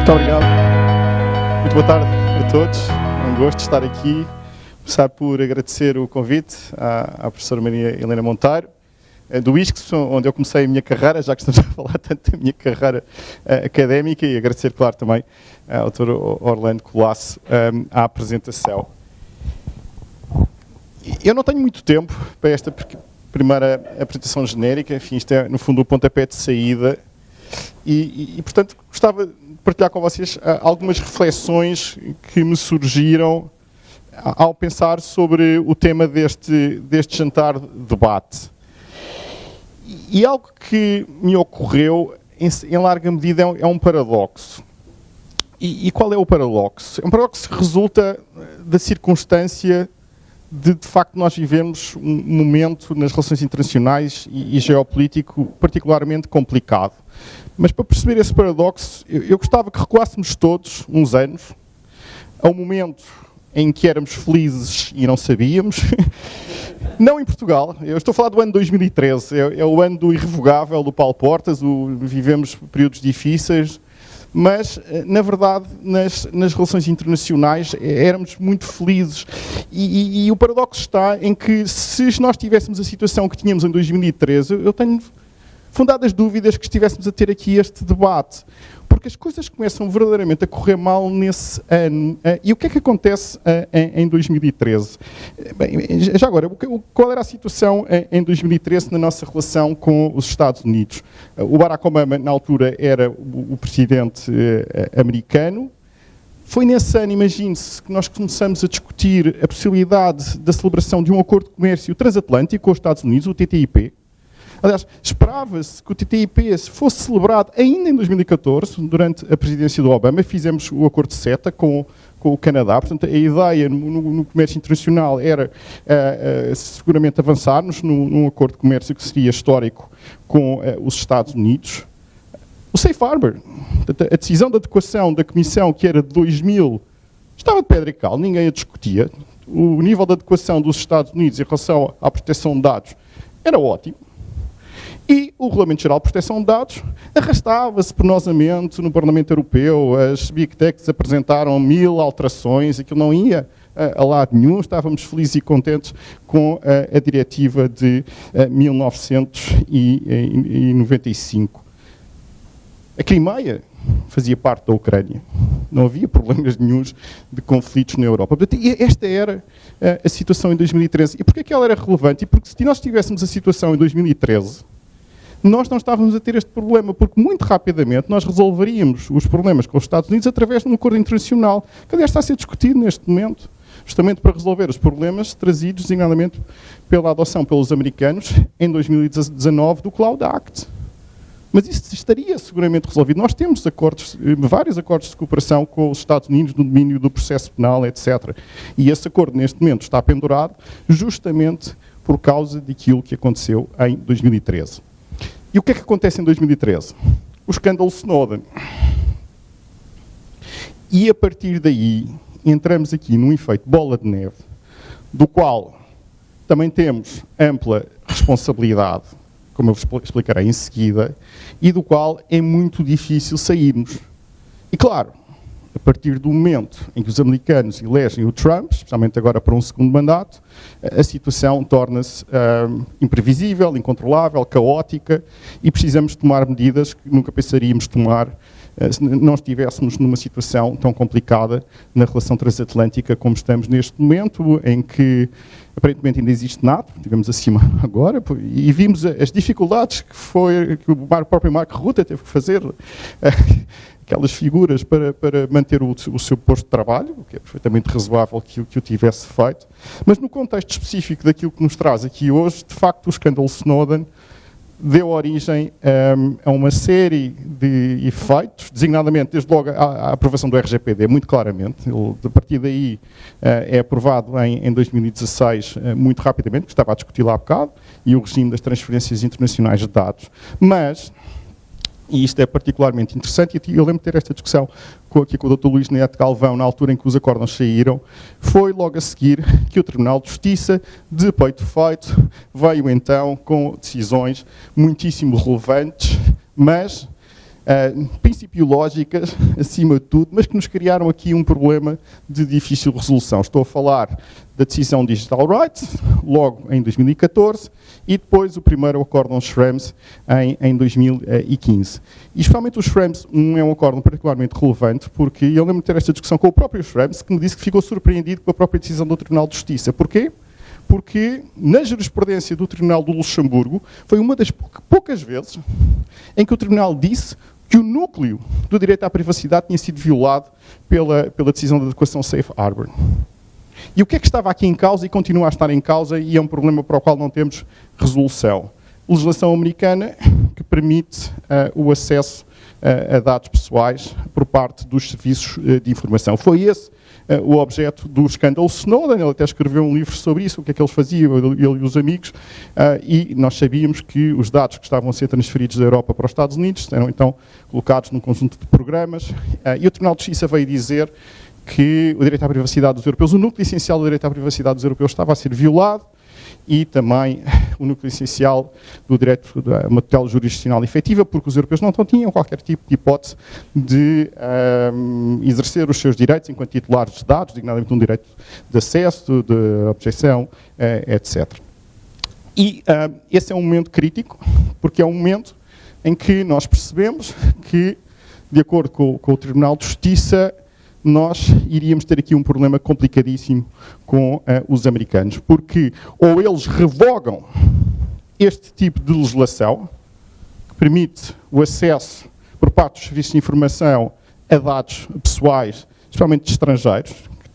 Muito obrigado. Muito boa tarde a todos. É um gosto estar aqui. Começar por agradecer o convite à professora Maria Helena Monteiro, do ISCS, onde eu comecei a minha carreira, já que estamos a falar tanto da minha carreira académica, e agradecer, claro, também ao Dr. Orlando Colasso a apresentação. Eu não tenho muito tempo para esta primeira apresentação genérica, enfim, isto é, no fundo, o pontapé de saída, e portanto, gostava de partilhar com vocês algumas reflexões que me surgiram ao pensar sobre o tema deste jantar de debate. E algo que me ocorreu, em larga medida, é um paradoxo. E qual é o paradoxo? É um paradoxo que resulta da circunstância de facto, nós vivemos um momento nas relações internacionais e geopolítico particularmente complicado. Mas para perceber esse paradoxo, eu gostava que recuássemos todos, uns anos, ao momento em que éramos felizes e não sabíamos. Não em Portugal, eu estou a falar do ano 2013, é o ano do irrevogável do Paulo Portas, vivemos períodos difíceis, mas, na verdade, nas relações internacionais éramos muito felizes. E o paradoxo está em que, se nós tivéssemos a situação que tínhamos em 2013, eu tenho fundadas dúvidas que estivéssemos a ter aqui este debate. Porque as coisas começam verdadeiramente a correr mal nesse ano. E o que é que acontece em 2013? Bem, já agora, qual era a situação em 2013 na nossa relação com os Estados Unidos? O Barack Obama, na altura, era o presidente americano. Foi nesse ano, imagine-se, que nós começamos a discutir a possibilidade da celebração de um acordo de comércio transatlântico com os Estados Unidos, o TTIP. Aliás, esperava-se que o TTIP fosse celebrado ainda em 2014, durante a presidência do Obama. Fizemos o acordo de CETA com o Canadá. Portanto, a ideia no comércio internacional era seguramente avançarmos num acordo de comércio que seria histórico com os Estados Unidos. O Safe Harbor, a decisão de adequação da Comissão, que era de 2000, estava de pedra e cal, ninguém a discutia. O nível de adequação dos Estados Unidos em relação à proteção de dados era ótimo. E o Regulamento Geral de Proteção de Dados arrastava-se penosamente no Parlamento Europeu. As Big Techs apresentaram 1000 alterações, aquilo não ia a lado nenhum. Estávamos felizes e contentes com a diretiva de 1995. A Crimeia fazia parte da Ucrânia. Não havia problemas nenhuns de conflitos na Europa. Portanto, esta era a situação em 2013. E porquê que ela era relevante? E porque se nós tivéssemos a situação em 2013... nós não estávamos a ter este problema, porque muito rapidamente nós resolveríamos os problemas com os Estados Unidos através de um acordo internacional, que aliás está a ser discutido neste momento, justamente para resolver os problemas trazidos, designadamente, pela adoção pelos americanos, em 2019, do Cloud Act. Mas isso estaria seguramente resolvido. Nós temos vários acordos de cooperação com os Estados Unidos no domínio do processo penal, etc. E esse acordo, neste momento, está pendurado justamente por causa daquilo que aconteceu em 2013. E o que é que acontece em 2013? O escândalo Snowden. E a partir daí, entramos aqui num efeito bola de neve, do qual também temos ampla responsabilidade, como eu vos explicarei em seguida, e do qual é muito difícil sairmos. E claro, a partir do momento em que os americanos elegem o Trump, especialmente agora para um segundo mandato, a situação torna-se imprevisível, incontrolável, caótica, e precisamos tomar medidas que nunca pensaríamos tomar se não estivéssemos numa situação tão complicada na relação transatlântica como estamos neste momento, em que aparentemente ainda existe NATO, digamos acima agora, e vimos as dificuldades que o próprio Mark Rutte teve que fazer, aquelas figuras para manter o seu posto de trabalho, o que é perfeitamente razoável que o tivesse feito. Mas no contexto específico daquilo que nos traz aqui hoje, de facto o escândalo Snowden deu origem a uma série de efeitos, designadamente, desde logo, a aprovação do RGPD, muito claramente. Ele, a partir daí, é aprovado em 2016, muito rapidamente, que estava a discutir lá há bocado, e o regime das transferências internacionais de dados. Mas, e isto é particularmente interessante, e eu lembro de ter esta discussão aqui com o Dr. Luís Neto Galvão, na altura em que os acordos saíram, foi logo a seguir que o Tribunal de Justiça, de peito feito, veio então com decisões muitíssimo relevantes, mas principiológicas, acima de tudo, mas que nos criaram aqui um problema de difícil resolução. Estou a falar da decisão Digital Rights, logo em 2014, e depois o primeiro acórdão Schrems em 2015. E especialmente o Schrems 1 é um acórdão particularmente relevante, porque eu lembro de ter esta discussão com o próprio Schrems, que me disse que ficou surpreendido com a própria decisão do Tribunal de Justiça. Porquê? Porque na jurisprudência do Tribunal do Luxemburgo foi uma das poucas vezes em que o Tribunal disse que o núcleo do direito à privacidade tinha sido violado pela decisão de adequação Safe Harbor. E o que é que estava aqui em causa e continua a estar em causa e é um problema para o qual não temos resolução? Legislação americana que permite o acesso a dados pessoais por parte dos serviços de informação. Foi esse o objeto do escândalo Snowden. Ele até escreveu um livro sobre isso, o que é que eles faziam, ele e os amigos, e nós sabíamos que os dados que estavam a ser transferidos da Europa para os Estados Unidos eram então colocados num conjunto de programas, e o Tribunal de Justiça veio dizer que o direito à privacidade dos europeus, o núcleo essencial do direito à privacidade dos europeus estava a ser violado, e também o núcleo essencial do direito a uma tutela jurisdicional efetiva, porque os europeus não tinham qualquer tipo de hipótese de exercer os seus direitos enquanto titulares de dados, dignadamente um direito de acesso, de objeção, etc. E esse é um momento crítico, porque é um momento em que nós percebemos que, de acordo com o Tribunal de Justiça, nós iríamos ter aqui um problema complicadíssimo com os americanos, porque ou eles revogam este tipo de legislação, que permite o acesso por parte dos serviços de informação a dados pessoais, especialmente de estrangeiros, que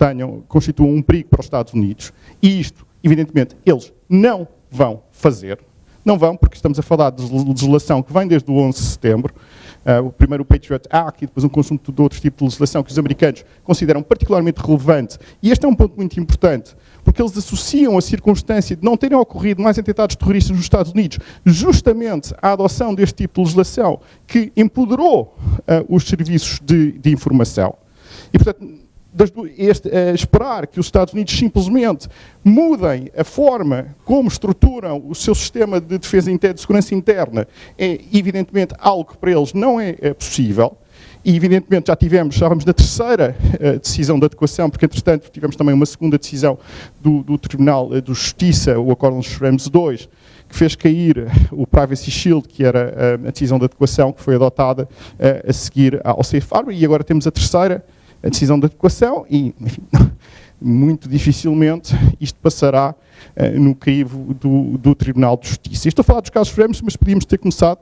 constituam um perigo para os Estados Unidos, e isto, evidentemente, eles não vão fazer. Não vão, porque estamos a falar de legislação que vem desde o 11 de setembro, o primeiro o Patriot Act e depois um conjunto de outros tipos de legislação que os americanos consideram particularmente relevante. E este é um ponto muito importante, porque eles associam a circunstância de não terem ocorrido mais atentados terroristas nos Estados Unidos justamente à adoção deste tipo de legislação que empoderou os serviços de informação. E, portanto, esperar que os Estados Unidos simplesmente mudem a forma como estruturam o seu sistema de defesa de segurança interna é, evidentemente, algo que para eles não é possível. E, evidentemente, já vamos na terceira decisão de adequação, porque, entretanto, tivemos também uma segunda decisão do Tribunal de Justiça, o Acórdão Schrems 2, que fez cair o Privacy Shield, que era a decisão de adequação que foi adotada a seguir ao Safe Harbor, e agora temos a terceira, a decisão de adequação, e, enfim, muito dificilmente isto passará no crivo do Tribunal de Justiça. Estou a falar dos casos Schrems, mas podíamos ter começado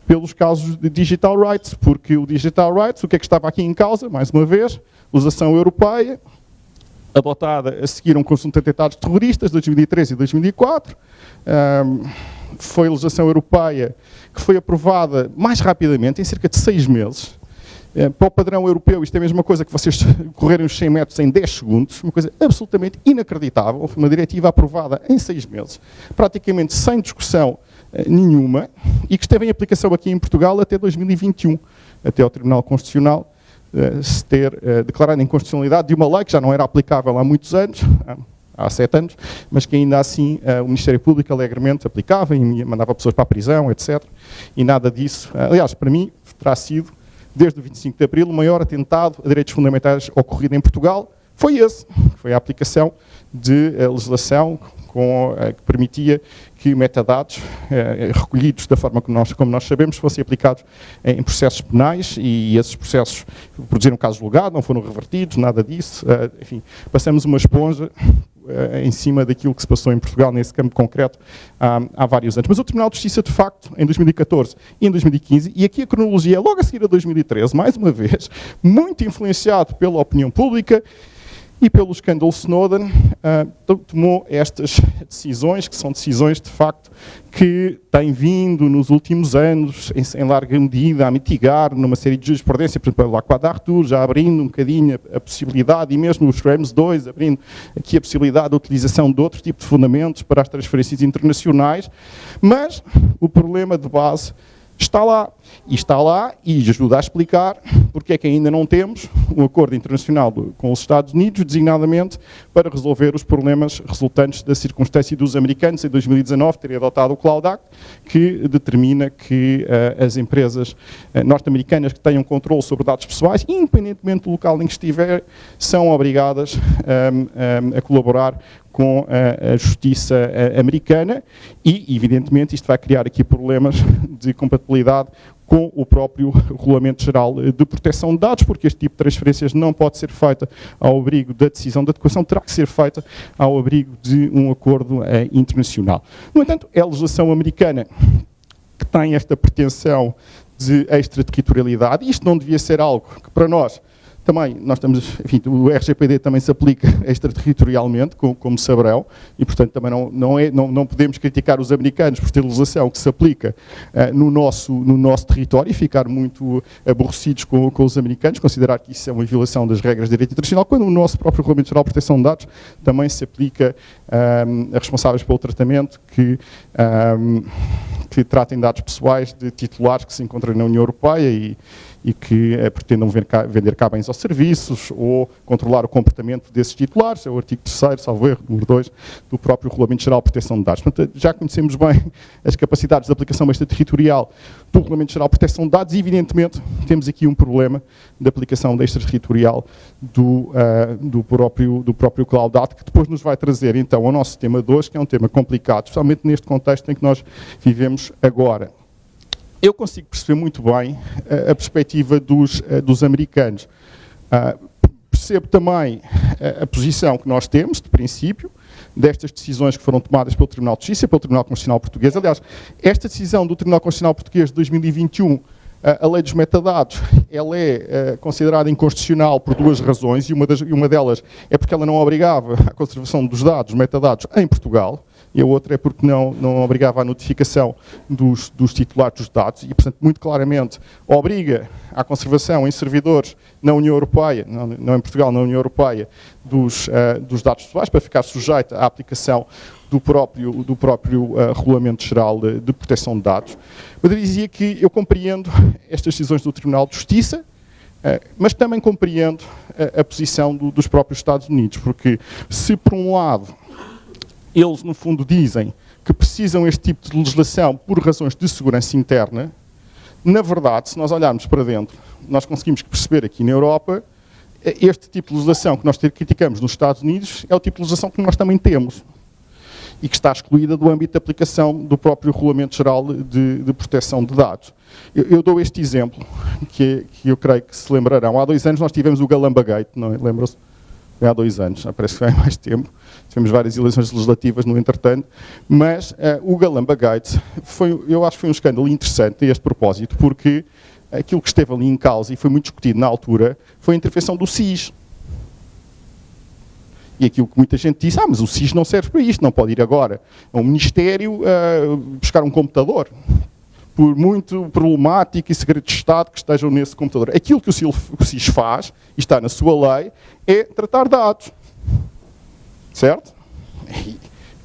pelos casos de Digital Rights, porque o Digital Rights, o que é que estava aqui em causa, mais uma vez, legislação europeia, adotada a seguir um conjunto de atentados terroristas, de 2013 e 2004, foi a legislação europeia que foi aprovada mais rapidamente, em cerca de 6 meses, para o padrão europeu, isto é a mesma coisa que vocês correrem os 100 metros em 10 segundos, uma coisa absolutamente inacreditável, foi uma diretiva aprovada em 6 meses, praticamente sem discussão nenhuma, e que esteve em aplicação aqui em Portugal até 2021, até ao Tribunal Constitucional se ter declarado a inconstitucionalidade de uma lei que já não era aplicável há muitos anos, há 7 anos, mas que ainda assim o Ministério Público alegremente aplicava e mandava pessoas para a prisão, etc. E nada disso, aliás, para mim, terá sido desde o 25 de Abril, o maior atentado a direitos fundamentais ocorrido em Portugal foi esse, foi a aplicação de legislação que permitia que metadados recolhidos da forma como nós sabemos fossem aplicados em processos penais, e esses processos produziram casos julgados, não foram revertidos, nada disso, enfim, passamos uma esponja em cima daquilo que se passou em Portugal nesse campo concreto há vários anos. Mas o Tribunal de Justiça, de facto, em 2014 e em 2015, e aqui a cronologia é logo a seguir a 2013, mais uma vez, muito influenciado pela opinião pública e pelo escândalo Snowden, tomou estas decisões, que são decisões, de facto, que têm vindo nos últimos anos, em larga medida, a mitigar numa série de jurisprudência, por exemplo, o Lacqua d'Arthur, já abrindo um bocadinho a possibilidade, e mesmo os Schrems 2, abrindo aqui a possibilidade da utilização de outro tipo de fundamentos para as transferências internacionais, mas o problema de base Está lá. E está lá e ajuda a explicar porque é que ainda não temos um acordo internacional com os Estados Unidos, designadamente, para resolver os problemas resultantes da circunstância dos americanos, em 2019, terem adotado o Cloud Act, que determina que as empresas norte-americanas que tenham controle sobre dados pessoais, independentemente do local em que estiver, são obrigadas a colaborar com a justiça americana e, evidentemente, isto vai criar aqui problemas de compatibilidade com o próprio Regulamento Geral de Proteção de Dados, porque este tipo de transferências não pode ser feita ao abrigo da decisão de adequação, terá que ser feita ao abrigo de um acordo internacional. No entanto, é a legislação americana que tem esta pretensão de extraterritorialidade, e isto não devia ser algo que para nós também, nós estamos, enfim, o RGPD também se aplica extraterritorialmente, como saberão, e portanto também não podemos criticar os americanos por ter legislação que se aplica no nosso território e ficar muito aborrecidos com os americanos, considerar que isso é uma violação das regras de direito internacional, quando o nosso próprio Regulamento Geral de Proteção de Dados também se aplica a responsáveis pelo tratamento que tratem dados pessoais de titulares que se encontram na União Europeia e que pretendam vender cá bens ou serviços ou controlar o comportamento desses titulares, é o artigo 3º, salvo erro, número 2, do próprio Regulamento Geral de Proteção de Dados. Portanto, já conhecemos bem as capacidades de aplicação extraterritorial do Regulamento Geral de Proteção de Dados e, evidentemente, temos aqui um problema de aplicação extraterritorial do próprio Cloud Act, que depois nos vai trazer, então, ao nosso tema de hoje, que é um tema complicado, especialmente neste contexto em que nós vivemos agora. Eu consigo perceber muito bem a perspectiva dos americanos. Percebo também a posição que nós temos, de princípio, destas decisões que foram tomadas pelo Tribunal de Justiça, pelo Tribunal Constitucional Português. Aliás, esta decisão do Tribunal Constitucional Português de 2021, a lei dos metadados, ela é considerada inconstitucional por duas razões, e uma delas é porque ela não obrigava a conservação dos dados, metadados, em Portugal, e a outra é porque não obrigava a notificação dos titulares dos dados e, portanto, muito claramente obriga à conservação em servidores na União Europeia, não em Portugal, na União Europeia, dos dados pessoais, para ficar sujeita à aplicação do próprio Regulamento Geral de Proteção de Dados. Mas eu dizia que eu compreendo estas decisões do Tribunal de Justiça, mas também compreendo a posição dos próprios Estados Unidos, porque se, por um lado, eles, no fundo, dizem que precisam este tipo de legislação por razões de segurança interna, na verdade, se nós olharmos para dentro, nós conseguimos perceber aqui na Europa, este tipo de legislação que nós criticamos nos Estados Unidos é o tipo de legislação que nós também temos e que está excluída do âmbito de aplicação do próprio Regulamento Geral de Proteção de Dados. Eu dou este exemplo, que eu creio que se lembrarão. Há 2 anos nós tivemos o Galamba Gate, não é? Lembram-se? Há 2 anos, parece que foi há mais tempo. Tivemos várias eleições legislativas no entretanto, mas o Galamba Gate, eu acho que foi um escândalo interessante a este propósito, porque aquilo que esteve ali em causa e foi muito discutido na altura foi a intervenção do SIS. E aquilo que muita gente disse, mas o SIS não serve para isto, não pode ir agora a um ministério buscar um computador, por muito problemático e segredo de Estado que estejam nesse computador. Aquilo que o SIS faz, e está na sua lei, é tratar dados. Certo?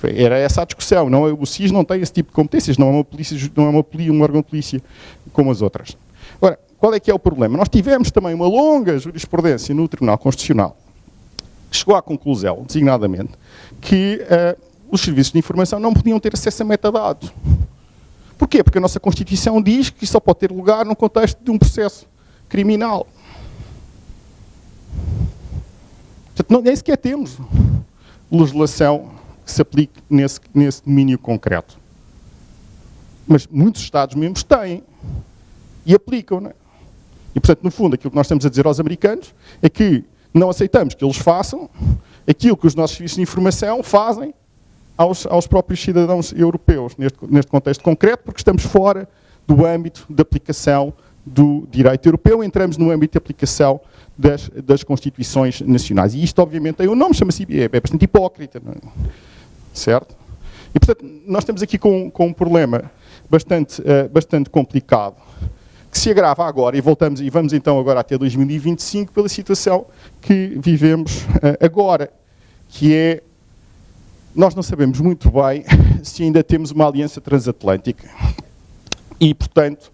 Era essa a discussão. O SIS não tem esse tipo de competências, não é uma polícia, um órgão de polícia como as outras. Ora, qual é que é o problema? Nós tivemos também uma longa jurisprudência no Tribunal Constitucional que chegou à conclusão, designadamente, que os serviços de informação não podiam ter acesso a metadados. Porquê? Porque a nossa Constituição diz que só pode ter lugar no contexto de um processo criminal. Portanto, nem sequer temos legislação que se aplique nesse domínio concreto. Mas muitos Estados-membros têm e aplicam, não é? E, portanto, no fundo, aquilo que nós estamos a dizer aos americanos é que não aceitamos que eles façam aquilo que os nossos serviços de informação fazem aos próprios cidadãos europeus, neste contexto concreto, porque estamos fora do âmbito de aplicação do direito europeu, entramos no âmbito de aplicação das Constituições Nacionais. E isto, obviamente, tem um nome, chama-se, é bastante hipócrita, não é? Certo? E, portanto, nós estamos aqui com um problema bastante complicado, que se agrava agora, e vamos então agora até 2025, pela situação que vivemos agora, que é, nós não sabemos muito bem se ainda temos uma aliança transatlântica, E, portanto,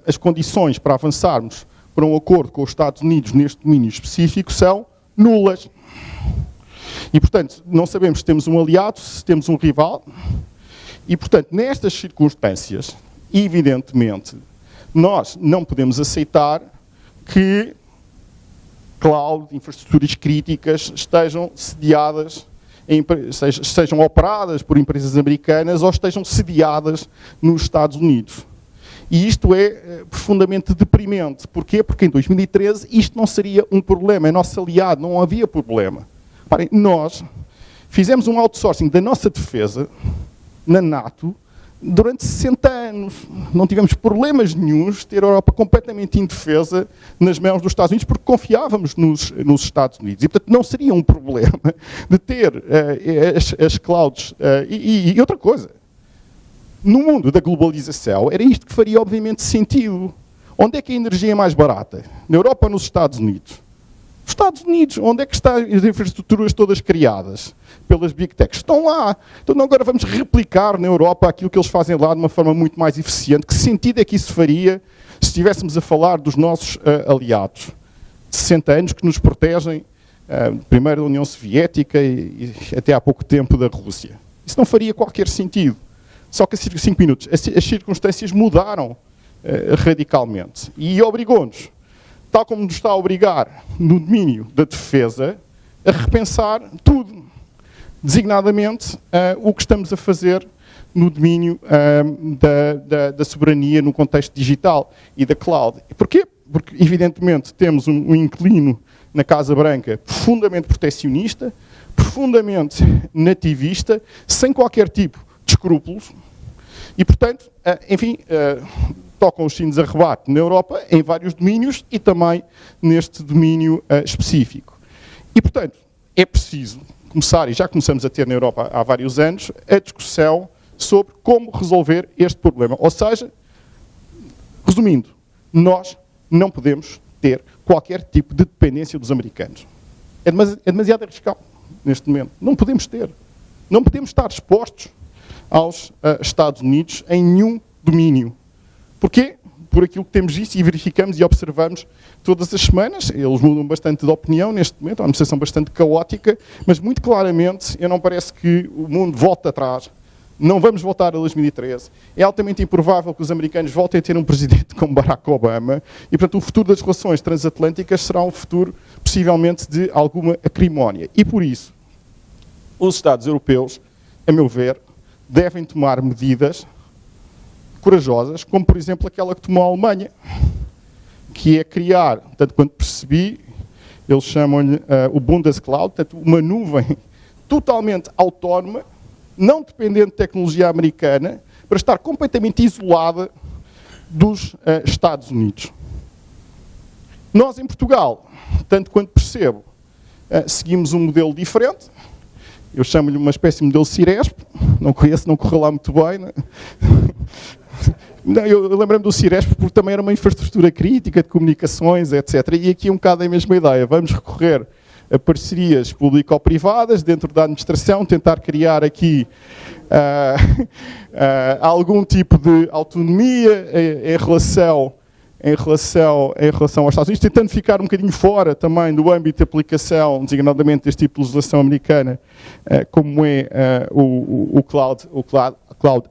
as condições para avançarmos para um acordo com os Estados Unidos neste domínio específico são nulas. E, portanto, não sabemos se temos um aliado, se temos um rival. E, portanto, nestas circunstâncias, evidentemente, nós não podemos aceitar que cloud, infraestruturas críticas, estejam sediadas, sejam operadas por empresas americanas ou estejam sediadas nos Estados Unidos. E isto é profundamente deprimente. Porquê? Porque em 2013 isto não seria um problema, é nosso aliado, não havia problema. Reparem, nós fizemos um outsourcing da nossa defesa na NATO durante 60 anos. Não tivemos problemas nenhuns de ter a Europa completamente indefesa nas mãos dos Estados Unidos porque confiávamos nos Estados Unidos. E, portanto, não seria um problema de ter as clouds. E outra coisa, no mundo da globalização, era isto que faria, obviamente, sentido. Onde é que a energia é mais barata? Na Europa ou nos Estados Unidos? Nos Estados Unidos, onde é que estão as infraestruturas todas criadas pelas Big Techs? Estão lá. Então agora vamos replicar na Europa aquilo que eles fazem lá de uma forma muito mais eficiente. Que sentido é que isso faria se estivéssemos a falar dos nossos aliados? De 60 anos que nos protegem, primeiro da União Soviética e até há pouco tempo da Rússia. Isso não faria qualquer sentido. Só que a 5 minutos, as circunstâncias mudaram radicalmente e obrigou-nos, tal como nos está a obrigar no domínio da defesa, a repensar tudo, designadamente o que estamos a fazer no domínio da soberania no contexto digital e da cloud. Porquê? Porque, evidentemente, temos um inclino na Casa Branca profundamente protecionista, profundamente nativista, sem qualquer tipo de escrúpulos, e, portanto, enfim, tocam os sinos a rebate na Europa, em vários domínios, e também neste domínio específico. E, portanto, é preciso começar, e já começamos a ter na Europa há vários anos, a discussão sobre como resolver este problema. Ou seja, resumindo, nós não podemos ter qualquer tipo de dependência dos americanos. É demasiado arriscado neste momento. Não podemos ter. Não podemos estar expostos aos Estados Unidos em nenhum domínio. Porquê? Por aquilo que temos visto e verificamos e observamos todas as semanas. Eles mudam bastante de opinião neste momento, é uma situação bastante caótica, mas muito claramente, eu não parece que o mundo volte atrás. Não vamos voltar a 2013. É altamente improvável que os americanos voltem a ter um presidente como Barack Obama e, portanto, o futuro das relações transatlânticas será um futuro, possivelmente, de alguma acrimónia. E, por isso, os Estados europeus, a meu ver, devem tomar medidas corajosas, como, por exemplo, aquela que tomou a Alemanha, que é criar, tanto quanto percebi, eles chamam-lhe o Bundescloud, portanto, uma nuvem totalmente autónoma, não dependente de tecnologia americana, para estar completamente isolada dos Estados Unidos. Nós, em Portugal, tanto quanto percebo, seguimos um modelo diferente. Eu chamo-lhe uma espécie de modelo Ciresp. Não conheço, não correu lá muito bem. Não, eu lembro-me do Ciresp porque também era uma infraestrutura crítica de comunicações, etc. E aqui um bocado é a mesma ideia. Vamos recorrer a parcerias público-privadas dentro da administração, tentar criar aqui algum tipo de autonomia em relação aos Estados Unidos, tentando ficar um bocadinho fora também do âmbito de aplicação, designadamente deste tipo de legislação americana, como é o Cloud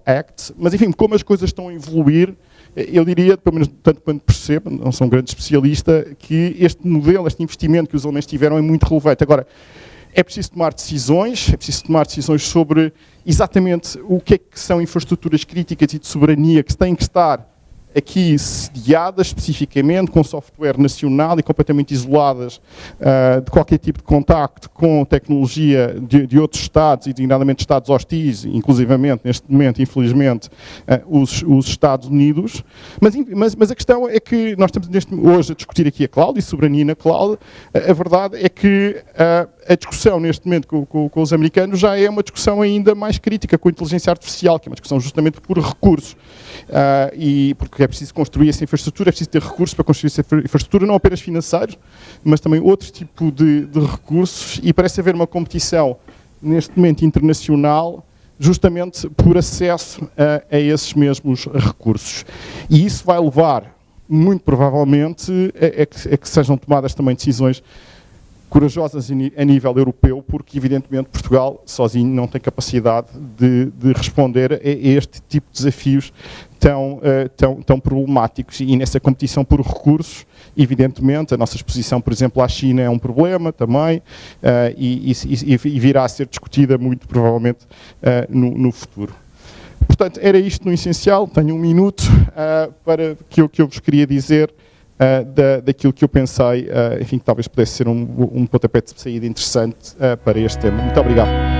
Act. Mas, enfim, como as coisas estão a evoluir, eu diria, pelo menos tanto quanto percebo, não sou um grande especialista, que este modelo, este investimento que os alemães tiveram é muito relevante. Agora, é preciso tomar decisões sobre exatamente o que é que são infraestruturas críticas e de soberania que têm que estar aqui sediadas especificamente, com software nacional e completamente isoladas de qualquer tipo de contacto com tecnologia de outros Estados, e designadamente Estados hostis, inclusivamente, neste momento, infelizmente, os Estados Unidos. Mas a questão é que nós estamos hoje a discutir aqui a cloud e soberania na cloud. A verdade é que a discussão neste momento com os americanos já é uma discussão ainda mais crítica com a inteligência artificial, que é uma discussão justamente por recursos. E porque é preciso construir essa infraestrutura, é preciso ter recursos para construir essa infraestrutura, não apenas financeiros, mas também outro tipo de recursos, e parece haver uma competição neste momento internacional justamente por acesso a esses mesmos recursos. E isso vai levar, muito provavelmente, a que sejam tomadas também decisões corajosas a nível europeu, porque evidentemente Portugal sozinho não tem capacidade de responder a este tipo de desafios tão problemáticos. E nessa competição por recursos, evidentemente, a nossa exposição, por exemplo, à China é um problema também, e virá a ser discutida muito provavelmente no futuro. Portanto, era isto no essencial. Tenho um minuto para que eu vos queria dizer daquilo que eu pensei, enfim, que talvez pudesse ser um pontapé de saída interessante para este tema. Muito obrigado.